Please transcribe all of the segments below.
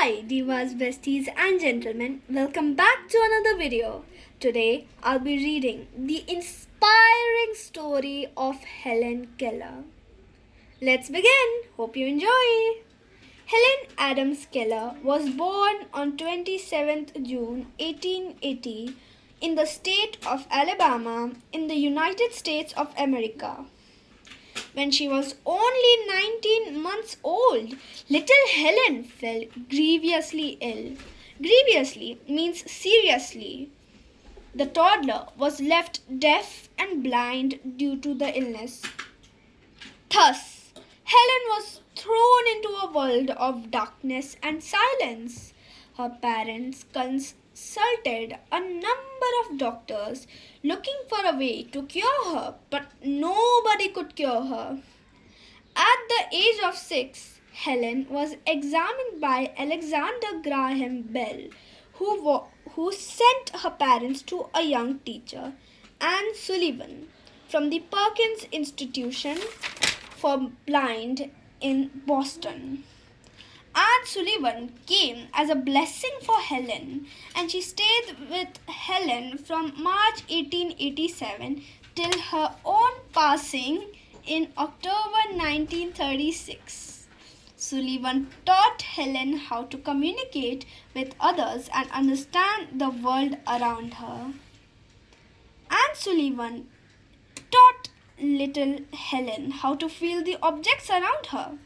Hi divas, besties and gentlemen, welcome back to another video. Today I'll be reading the inspiring story of Helen Keller. Let's begin. Hope you enjoy. Helen Adams Keller was born on 27th June 1880 in the state of Alabama in the United States of America. When she was only 19 months old, little Helen fell grievously ill. Grievously means seriously. The toddler was left deaf and blind due to the illness. Thus, Helen was thrown into a world of darkness and silence. Her parents consulted a number of doctors looking for a way to cure her, but nobody could cure her. At the age of 6, Helen was examined by Alexander Graham Bell, who sent her parents to a young teacher, Anne Sullivan, from the Perkins Institution for Blind in Boston. Anne Sullivan came as a blessing for Helen, and she stayed with Helen from March 1887 till her own passing in October 1936. Sullivan taught Helen how to communicate with others and understand the world around her. Anne Sullivan taught little Helen how to feel the objects around her.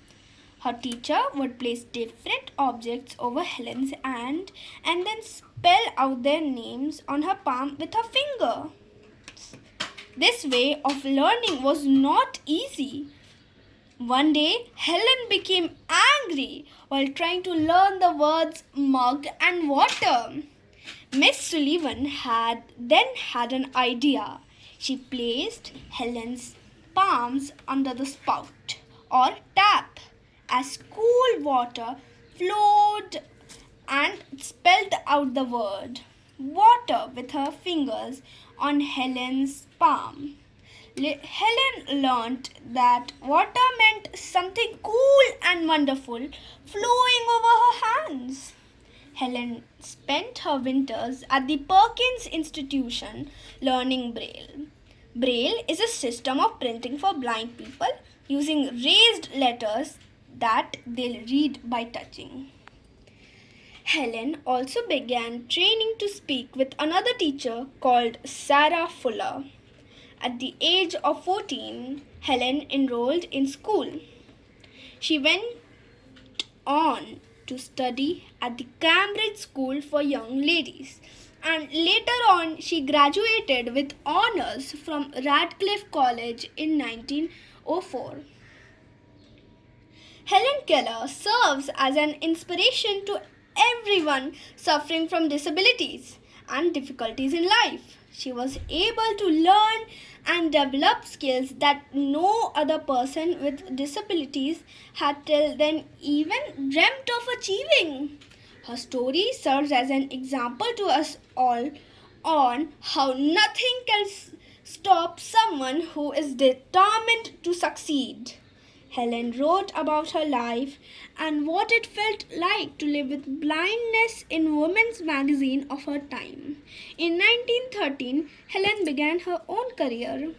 Her teacher would place different objects over Helen's hand and then spell out their names on her palm with her finger. This way of learning was not easy. One day, Helen became angry while trying to learn the words mug and water. Miss Sullivan had an idea. She placed Helen's palms under the spout or tap as cool water flowed and spelled out the word water with her fingers on Helen's palm. Helen learnt that water meant something cool and wonderful flowing over her hands. Helen spent her winters at the Perkins Institution learning Braille. Braille is a system of printing for blind people using raised letters that they'll read by touching. Helen also began training to speak with another teacher called Sarah Fuller. At the age of 14, Helen enrolled in school. She went on to study at the Cambridge School for Young Ladies, and later on she graduated with honors from Radcliffe College in 1904. Helen Keller serves as an inspiration to everyone suffering from disabilities and difficulties in life. She was able to learn and develop skills that no other person with disabilities had till then even dreamt of achieving. Her story serves as an example to us all on how nothing can stop someone who is determined to succeed. Helen wrote about her life and what it felt like to live with blindness in Women's Magazine of her time. In 1913, Helen began her own career.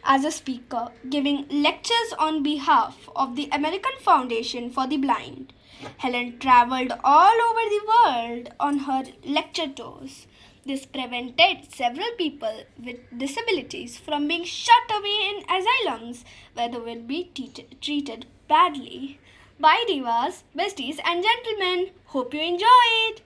As a speaker, giving lectures on behalf of the American Foundation for the Blind. Helen traveled all over the world on her lecture tours. This prevented several people with disabilities from being shut away in asylums where they would be treated badly. Bye divas, besties and gentlemen. Hope you enjoyed.